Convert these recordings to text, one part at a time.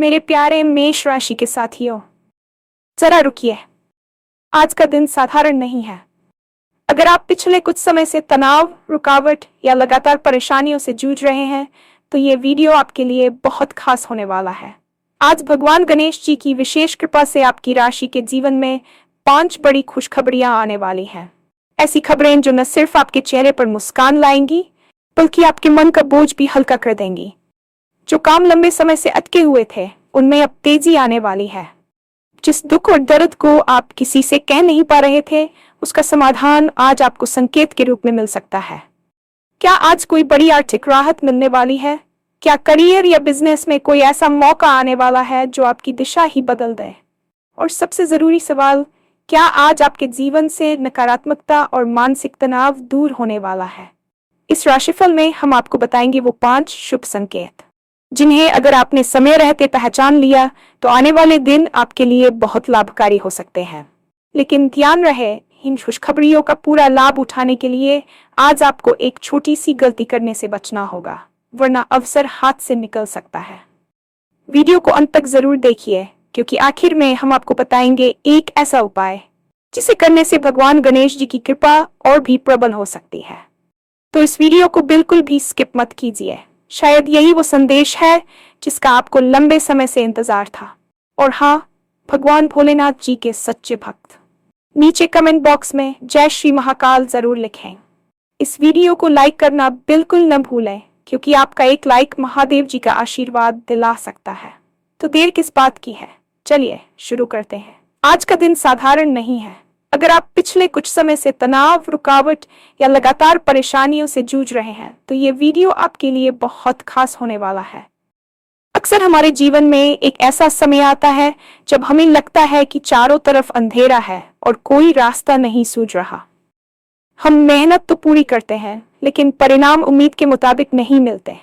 मेरे प्यारे मेष राशि के साथियों, जरा रुकिए। आज का दिन साधारण नहीं है। अगर आप पिछले कुछ समय से तनाव, रुकावट या लगातार परेशानियों से जूझ रहे हैं, तो ये वीडियो आपके लिए बहुत खास होने वाला है। आज भगवान गणेश जी की विशेष कृपा से आपकी राशि के जीवन में 5 बड़ी खुशखबरियां आने वाली हैं। ऐसी खबरें जो न सिर्फ आपके चेहरे पर मुस्कान लाएंगी, बल्कि आपके मन का बोझ भी हल्का कर देंगी। जो काम लंबे समय से अटके हुए थे, उनमें अब तेजी आने वाली है। जिस दुख और दर्द को आप किसी से कह नहीं पा रहे थे, उसका समाधान आज आपको संकेत के रूप में मिल सकता है। क्या आज कोई बड़ी आर्थिक राहत मिलने वाली है? क्या करियर या बिजनेस में कोई ऐसा मौका आने वाला है जो आपकी दिशा ही बदल दे? और सबसे जरूरी सवाल, क्या आज आपके जीवन से नकारात्मकता और मानसिक तनाव दूर होने वाला है? इस राशिफल में हम आपको बताएंगे वो 5 शुभ संकेत, जिन्हें अगर आपने समय रहते पहचान लिया तो आने वाले दिन आपके लिए बहुत लाभकारी हो सकते हैं। लेकिन ध्यान रहे, इन खुशखबरियों का पूरा लाभ उठाने के लिए आज आपको एक छोटी सी गलती करने से बचना होगा, वरना अवसर हाथ से निकल सकता है। वीडियो को अंत तक जरूर देखिए, क्योंकि आखिर में हम आपको बताएंगे एक ऐसा उपाय जिसे करने से भगवान गणेश जी की कृपा और भी प्रबल हो सकती है। तो इस वीडियो को बिल्कुल भी स्किप मत कीजिए। शायद यही वो संदेश है जिसका आपको लंबे समय से इंतजार था। और हाँ, भगवान भोलेनाथ जी के सच्चे भक्त नीचे कमेंट बॉक्स में जय श्री महाकाल जरूर लिखें। इस वीडियो को लाइक करना बिल्कुल न भूलें, क्योंकि आपका एक लाइक महादेव जी का आशीर्वाद दिला सकता है। तो देर किस बात की है, चलिए शुरू करते हैं। आज का दिन साधारण नहीं है। अगर आप पिछले कुछ समय से तनाव, रुकावट या लगातार परेशानियों से जूझ रहे हैं, तो ये वीडियो आपके लिए बहुत खास होने वाला है। अक्सर हमारे जीवन में एक ऐसा समय आता है जब हमें लगता है कि चारों तरफ अंधेरा है और कोई रास्ता नहीं सूझ रहा। हम मेहनत तो पूरी करते हैं, लेकिन परिणाम उम्मीद के मुताबिक नहीं मिलते।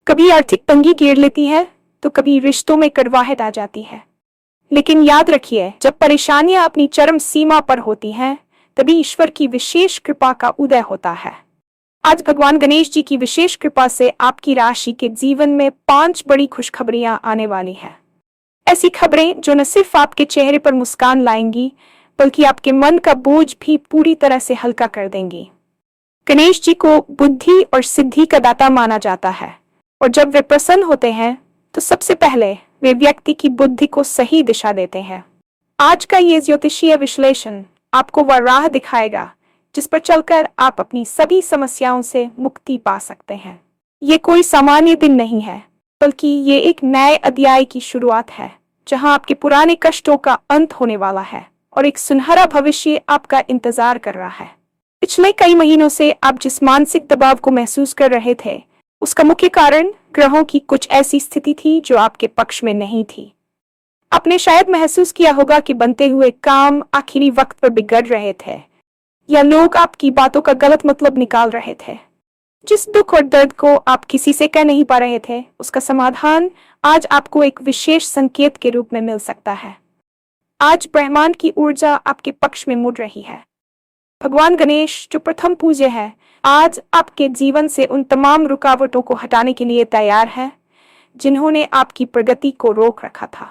कभी आर्थिक तंगी घेर लेती है, तो कभी रिश्तों में कड़वाहट आ जाती है। लेकिन याद रखिए, जब परेशानियां अपनी चरम सीमा पर होती हैं, तभी ईश्वर की विशेष कृपा का उदय होता है। आज भगवान गणेश जी की विशेष कृपा से आपकी राशि के जीवन में 5 बड़ी खुशखबरियां आने वाली हैं। ऐसी खबरें जो न सिर्फ आपके चेहरे पर मुस्कान लाएंगी, बल्कि आपके मन का बोझ भी पूरी तरह से हल्का कर देंगी। गणेश जी को बुद्धि और सिद्धि का दाता माना जाता है, और जब वे प्रसन्न होते हैं, तो सबसे पहले वे व्यक्ति की बुद्धि को सही दिशा देते हैं। आज का ये ज्योतिषीय विश्लेषण आपको वह राह दिखाएगा जिस पर चलकर आप अपनी सभी समस्याओं से मुक्ति पा सकते हैं। ये कोई सामान्य दिन नहीं है, बल्कि ये एक नए अध्याय की शुरुआत है, जहां आपके पुराने कष्टों का अंत होने वाला है और एक सुनहरा भविष्य आपका इंतजार कर रहा है। पिछले कई महीनों से आप जिस मानसिक दबाव को महसूस कर रहे थे, उसका मुख्य कारण ग्रहों की कुछ ऐसी स्थिति थी जो आपके पक्ष में नहीं थी। आपने शायद महसूस किया होगा कि बनते हुए काम आखिरी वक्त पर बिगड़ रहे थे, या लोग आपकी बातों का गलत मतलब निकाल रहे थे। जिस दुख और दर्द को आप किसी से कह नहीं पा रहे थे, उसका समाधान आज आपको एक विशेष संकेत के रूप में मिल सकता है। आज ब्रह्मांड की ऊर्जा आपके पक्ष में मुड़ रही है। भगवान गणेश, जो प्रथम पूज्य है, आज आपके जीवन से उन तमाम रुकावटों को हटाने के लिए तैयार है जिन्होंने आपकी प्रगति को रोक रखा था।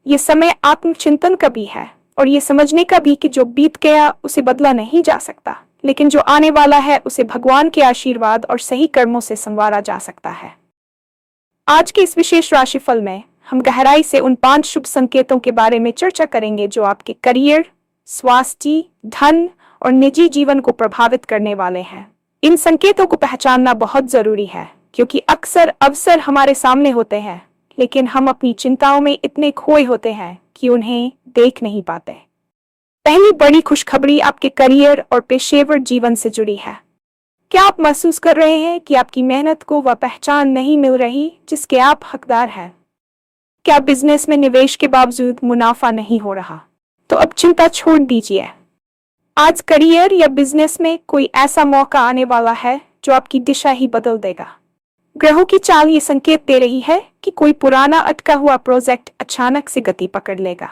ये समय आत्मचिंतन का भी है, और ये समझने का भी कि जो बीत गया उसे बदला नहीं जा सकता, लेकिन जो आने वाला है उसे भगवान के आशीर्वाद और सही कर्मों से संवारा जा सकता है। आज के इस विशेष राशिफल में हम गहराई से उन 5 शुभ संकेतों के बारे में चर्चा करेंगे जो आपके करियर, स्वास्थ्य, धन और निजी जीवन को प्रभावित करने वाले हैं। इन संकेतों को पहचानना बहुत जरूरी है, क्योंकि अक्सर अवसर हमारे सामने होते हैं, लेकिन हम अपनी चिंताओं में इतने खोए होते हैं कि उन्हें देख नहीं पाते। पहली बड़ी खुशखबरी आपके करियर और पेशेवर जीवन से जुड़ी है। क्या आप महसूस कर रहे हैं कि आपकी मेहनत को वह पहचान नहीं मिल रही जिसके आप हकदार हैं? क्या बिजनेस में निवेश के बावजूद मुनाफा नहीं हो रहा? तो अब चिंता छोड़ दीजिए। आज करियर या बिजनेस में कोई ऐसा मौका आने वाला है जो आपकी दिशा ही बदल देगा। ग्रहों की चाल ये संकेत दे रही है कि कोई पुराना अटका हुआ प्रोजेक्ट अचानक से गति पकड़ लेगा।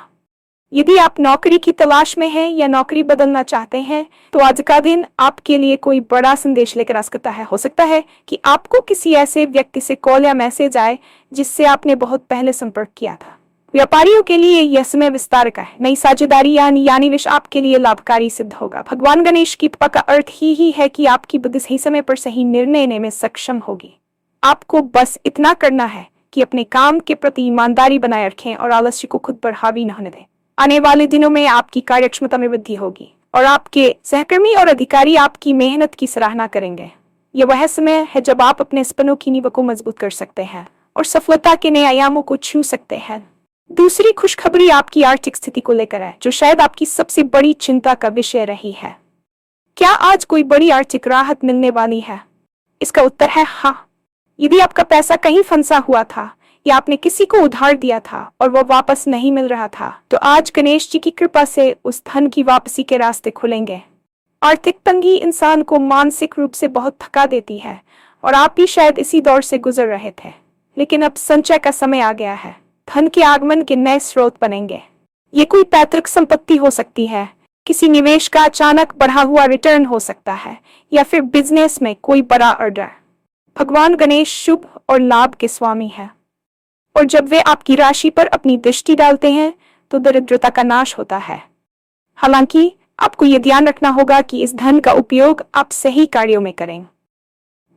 यदि आप नौकरी की तलाश में हैं या नौकरी बदलना चाहते हैं, तो आज का दिन आपके लिए कोई बड़ा संदेश लेकर आ सकता है। हो सकता है कि आपको किसी ऐसे व्यक्ति से कॉल या मैसेज आए जिससे आपने बहुत पहले संपर्क किया था। व्यापारियों के लिए यह समय विस्तार का है। नई साझेदारी यानी विष आपके लिए लाभकारी सिद्ध होगा। भगवान गणेश की कृपा का अर्थ ही है कि आपकी बुद्धि सही समय पर सही निर्णय लेने में सक्षम होगी। आपको बस इतना करना है कि अपने काम के प्रति ईमानदारी बनाए रखें और आलस्य को खुद पर हावी न होने दें। आने वाले दिनों में आपकी कार्यक्षमता में वृद्धि होगी और आपके सहकर्मी और अधिकारी आपकी मेहनत की सराहना करेंगे। यह वह समय है जब आप अपने सपनों की नींव को मजबूत कर सकते हैं और सफलता के नए आयामों को छू सकते हैं। दूसरी खुशखबरी आपकी आर्थिक स्थिति को लेकर है, जो शायद आपकी सबसे बड़ी चिंता का विषय रही है। क्या आज कोई बड़ी आर्थिक राहत मिलने वाली है? इसका उत्तर है हाँ। यदि आपका पैसा कहीं फंसा हुआ था या आपने किसी को उधार दिया था और वह वापस नहीं मिल रहा था, तो आज गणेश जी की कृपा से उस धन की वापसी के रास्ते खुलेंगे। आर्थिक तंगी इंसान को मानसिक रूप से बहुत थका देती है और आप भी शायद इसी दौर से गुजर रहे थे, लेकिन अब संचय का समय आ गया है। धन के आगमन के नए स्रोत बनेंगे। ये कोई पैतृक संपत्ति हो सकती है, किसी निवेश का अचानक बढ़ा हुआ रिटर्न हो सकता है, या फिर बिजनेस में कोई बड़ा ऑर्डर। भगवान गणेश शुभ और लाभ के स्वामी है और जब वे आपकी राशि पर अपनी दृष्टि डालते हैं तो दरिद्रता का नाश होता है। हालांकि आपको यह ध्यान रखना होगा कि इस धन का उपयोग आप सही कार्यों में करें।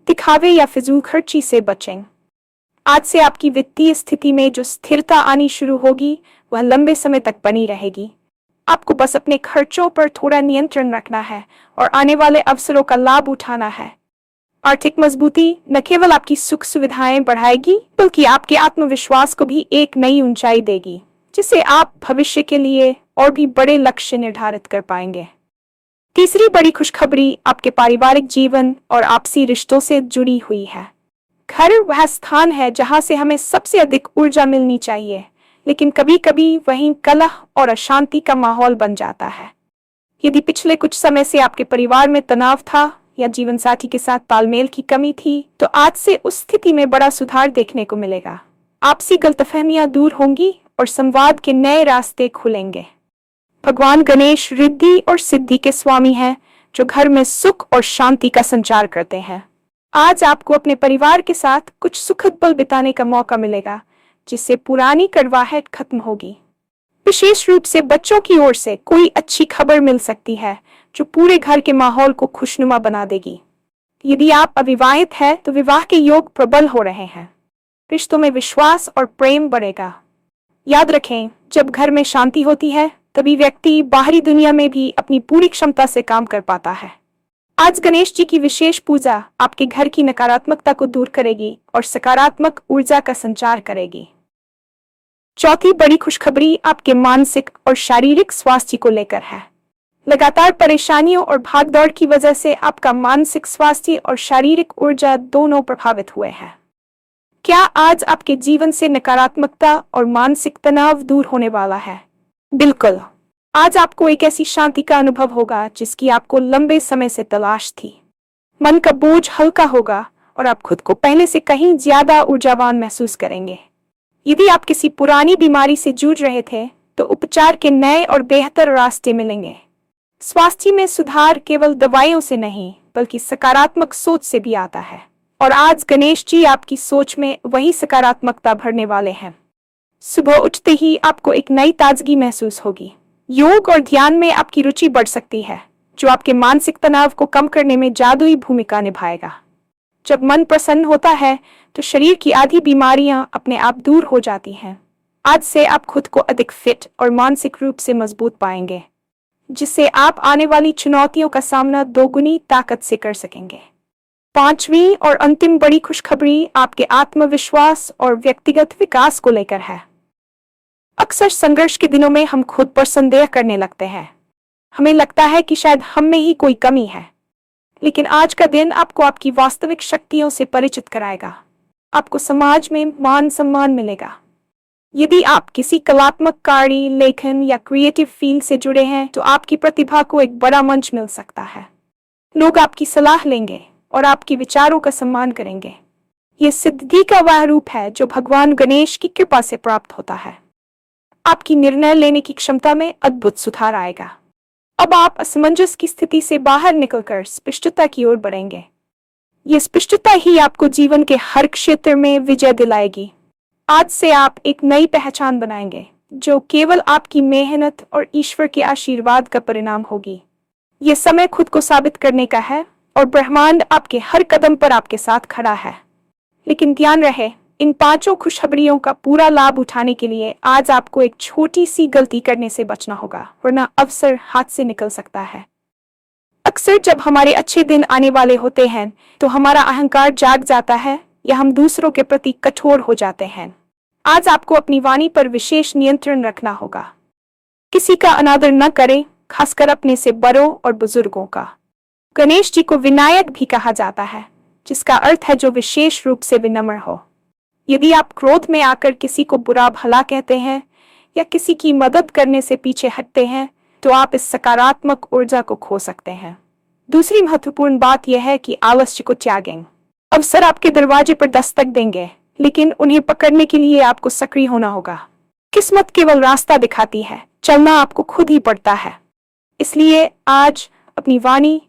दिखावे या फिजूल खर्ची से बचें। आज से आपकी वित्तीय स्थिति में जो स्थिरता आनी शुरू होगी वह लंबे समय तक बनी रहेगी। आपको बस अपने खर्चों पर थोड़ा नियंत्रण रखना है और आने वाले अवसरों का लाभ उठाना है। आर्थिक मजबूती न केवल आपकी सुख सुविधाएं बढ़ाएगी, बल्कि आपके आत्मविश्वास को भी एक नई ऊंचाई देगी, जिससे आप भविष्य के लिए और भी बड़े लक्ष्य निर्धारित कर पाएंगे। तीसरी बड़ी खुशखबरी आपके पारिवारिक जीवन और आपसी रिश्तों से जुड़ी हुई है। घर वह स्थान है जहां से हमें सबसे अधिक ऊर्जा मिलनी चाहिए, लेकिन कभी कभी वहीं कलह और अशांति का माहौल बन जाता है। यदि पिछले कुछ समय से आपके परिवार में तनाव था या जीवन साथी के साथ तालमेल की कमी थी, तो आज से उस स्थिति में बड़ा सुधार देखने को मिलेगा। आपसी गलतफहमियां दूर होंगी और संवाद के नए रास्ते खुलेंगे। भगवान गणेश रिद्धि और सिद्धि के स्वामी हैं, जो घर में सुख और शांति का संचार करते हैं। आज आपको अपने परिवार के साथ कुछ सुखद पल बिताने का मौका मिलेगा, जिससे पुरानी कड़वाहट खत्म होगी। विशेष रूप से बच्चों की ओर से कोई अच्छी खबर मिल सकती है, जो पूरे घर के माहौल को खुशनुमा बना देगी। यदि आप अविवाहित हैं, तो विवाह के योग प्रबल हो रहे हैं। रिश्तों में विश्वास और प्रेम बढ़ेगा। याद रखें, जब घर में शांति होती है, तभी व्यक्ति बाहरी दुनिया में भी अपनी पूरी क्षमता से काम कर पाता है। आज गणेश जी की विशेष पूजा आपके घर की नकारात्मकता को दूर करेगी और सकारात्मक ऊर्जा का संचार करेगी। चौथी बड़ी खुशखबरी आपके मानसिक और शारीरिक स्वास्थ्य को लेकर है। लगातार परेशानियों और भागदौड़ की वजह से आपका मानसिक स्वास्थ्य और शारीरिक ऊर्जा दोनों प्रभावित हुए हैं। क्या आज आपके जीवन से नकारात्मकता और मानसिक तनाव दूर होने वाला है? बिल्कुल। आज आपको एक ऐसी शांति का अनुभव होगा जिसकी आपको लंबे समय से तलाश थी। मन का बोझ हल्का होगा और आप खुद को पहले से कहीं ज्यादा ऊर्जावान महसूस करेंगे। यदि आप किसी पुरानी बीमारी से जूझ रहे थे, तो उपचार के नए और बेहतर रास्ते मिलेंगे। स्वास्थ्य में सुधार केवल दवाइयों से नहीं, बल्कि सकारात्मक सोच से भी आता है, और आज गणेश जी आपकी सोच में वही सकारात्मकता भरने वाले हैं। सुबह उठते ही आपको एक नई ताजगी महसूस होगी। योग और ध्यान में आपकी रुचि बढ़ सकती है, जो आपके मानसिक तनाव को कम करने में जादुई भूमिका निभाएगा। जब मन प्रसन्न होता है, तो शरीर की आधी बीमारियां अपने आप दूर हो जाती हैं। आज से आप खुद को अधिक फिट और मानसिक रूप से मजबूत पाएंगे, जिससे आप आने वाली चुनौतियों का सामना दोगुनी ताकत से कर सकेंगे। पांचवी और अंतिम बड़ी खुशखबरी आपके आत्मविश्वास और व्यक्तिगत विकास को लेकर है। अक्सर संघर्ष के दिनों में हम खुद पर संदेह करने लगते हैं। हमें लगता है कि शायद हम में ही कोई कमी है, लेकिन आज का दिन आपको आपकी वास्तविक शक्तियों से परिचित कराएगा। आपको समाज में मान सम्मान मिलेगा। यदि आप किसी कलात्मक कार्य, लेखन या क्रिएटिव फील्ड से जुड़े हैं, तो आपकी प्रतिभा को एक बड़ा मंच मिल सकता है। लोग आपकी सलाह लेंगे और आपके विचारों का सम्मान करेंगे। यह सिद्धि का वह रूप है जो भगवान गणेश की कृपा से प्राप्त होता है। आपकी निर्णय लेने की क्षमता में अद्भुत सुधार आएगा। अब आप असमंजस की स्थिति से बाहर निकलकर स्पष्टता की ओर बढ़ेंगे। ये स्पष्टता ही आपको जीवन के हर क्षेत्र में विजय दिलाएगी। आज से आप एक नई पहचान बनाएंगे जो केवल आपकी मेहनत और ईश्वर के आशीर्वाद का परिणाम होगी। ये समय खुद को साबित करने का है और ब्रह्मांड आपके हर कदम पर आपके साथ खड़ा है। लेकिन ध्यान रहे, इन 5 खुशखबरियों का पूरा लाभ उठाने के लिए आज आपको एक छोटी सी गलती करने से बचना होगा, वरना अवसर हाथ से निकल सकता है। अक्सर जब हमारे अच्छे दिन आने वाले होते हैं तो हमारा अहंकार जाग जाता है या हम दूसरों के प्रति कठोर हो जाते हैं। आज आपको अपनी वाणी पर विशेष नियंत्रण रखना होगा। किसी का अनादर न करें, खासकर अपने से बड़ों और बुजुर्गों का। गणेश जी को विनायक भी कहा जाता है, जिसका अर्थ है जो विशेष रूप से विनम्र हो। यदि आप क्रोध में आकर किसी को बुरा भला कहते हैं या किसी की मदद करने से पीछे हटते हैं तो आप इस सकारात्मक ऊर्जा को खो सकते हैं। दूसरी महत्वपूर्ण बात यह है कि आलस्य को त्यागें। अवसर आपके दरवाजे पर दस्तक देंगे, लेकिन उन्हें पकड़ने के लिए आपको सक्रिय होना होगा। किस्मत केवल रास्ता दिखाती है, चलना आपको खुद ही पड़ता है। इसलिए आज अपनी वाणी,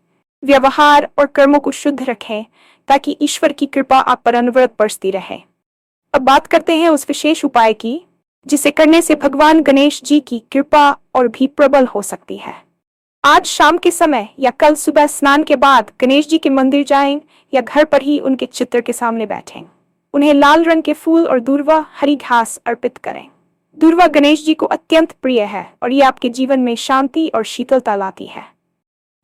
व्यवहार और कर्मों को शुद्ध रखें ताकि ईश्वर की कृपा आप पर अनवरत बरसती रहे। अब बात करते हैं उस विशेष उपाय की जिसे करने से भगवान गणेश जी की कृपा और भी प्रबल हो सकती है। आज शाम के समय या कल सुबह स्नान के बाद गणेश जी के मंदिर जाएं या घर पर ही उनके चित्र के सामने बैठें। उन्हें लाल रंग के फूल और दूर्वा हरी घास अर्पित करें। दूर्वा गणेश जी को अत्यंत प्रिय है और ये आपके जीवन में शांति और शीतलता लाती है।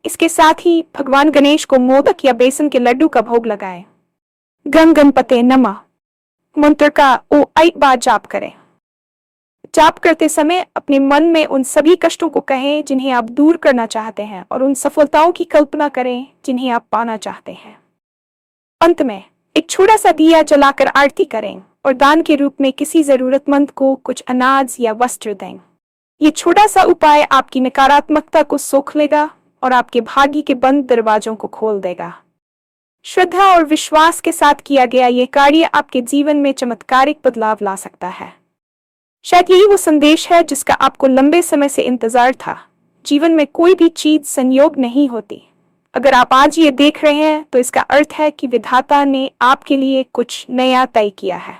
इसके साथ ही भगवान गणेश को मोदक या बेसन के लड्डू का भोग लगाएं। गं गणपते नमः मंत्र का 8 बार जाप करें। जाप करते समय अपने मन में उन सभी कष्टों को कहें जिन्हें आप दूर करना चाहते हैं और उन सफलताओं की कल्पना करें जिन्हें आप पाना चाहते हैं। अंत में एक छोटा सा दिया जलाकर आरती करें और दान के रूप में किसी जरूरतमंद को कुछ अनाज या वस्त्र दें। ये छोटा सा उपाय आपकी नकारात्मकता को सोख लेगा और आपके भाग्य के बंद दरवाजों को खोल देगा। श्रद्धा और विश्वास के साथ किया गया ये कार्य आपके जीवन में चमत्कारिक बदलाव ला सकता है। शायद यही वो संदेश है जिसका आपको लंबे समय से इंतजार था। जीवन में कोई भी चीज संयोग नहीं होती। अगर आप आज ये देख रहे हैं तो इसका अर्थ है कि विधाता ने आपके लिए कुछ नया तय किया है।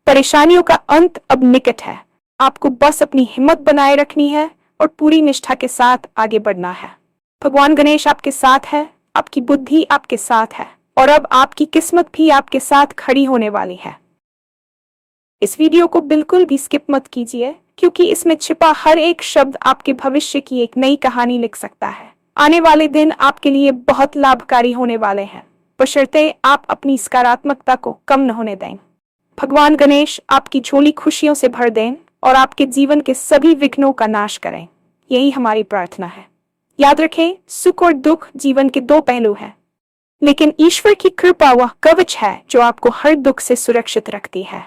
परेशानियों का अंत अब निकट है। आपको बस अपनी हिम्मत बनाए रखनी है और पूरी निष्ठा के साथ आगे बढ़ना है। भगवान गणेश आपके साथ है, आपकी बुद्धि आपके साथ है और अब आपकी किस्मत भी आपके साथ खड़ी होने वाली है। इस वीडियो को बिल्कुल भी स्किप मत कीजिए, क्योंकि इसमें छिपा हर एक शब्द आपके भविष्य की एक नई कहानी लिख सकता है। आने वाले दिन आपके लिए बहुत लाभकारी होने वाले हैं, बशर्ते आप अपनी सकारात्मकता को कम न होने दें। भगवान गणेश आपकी झोली खुशियों से भर दें और आपके जीवन के सभी विघ्नों का नाश करें। यही हमारी प्रार्थना है। याद रखें, सुख और दुख जीवन के 2 पहलू हैं, लेकिन ईश्वर की कृपा वह कवच है जो आपको हर दुख से सुरक्षित रखती है।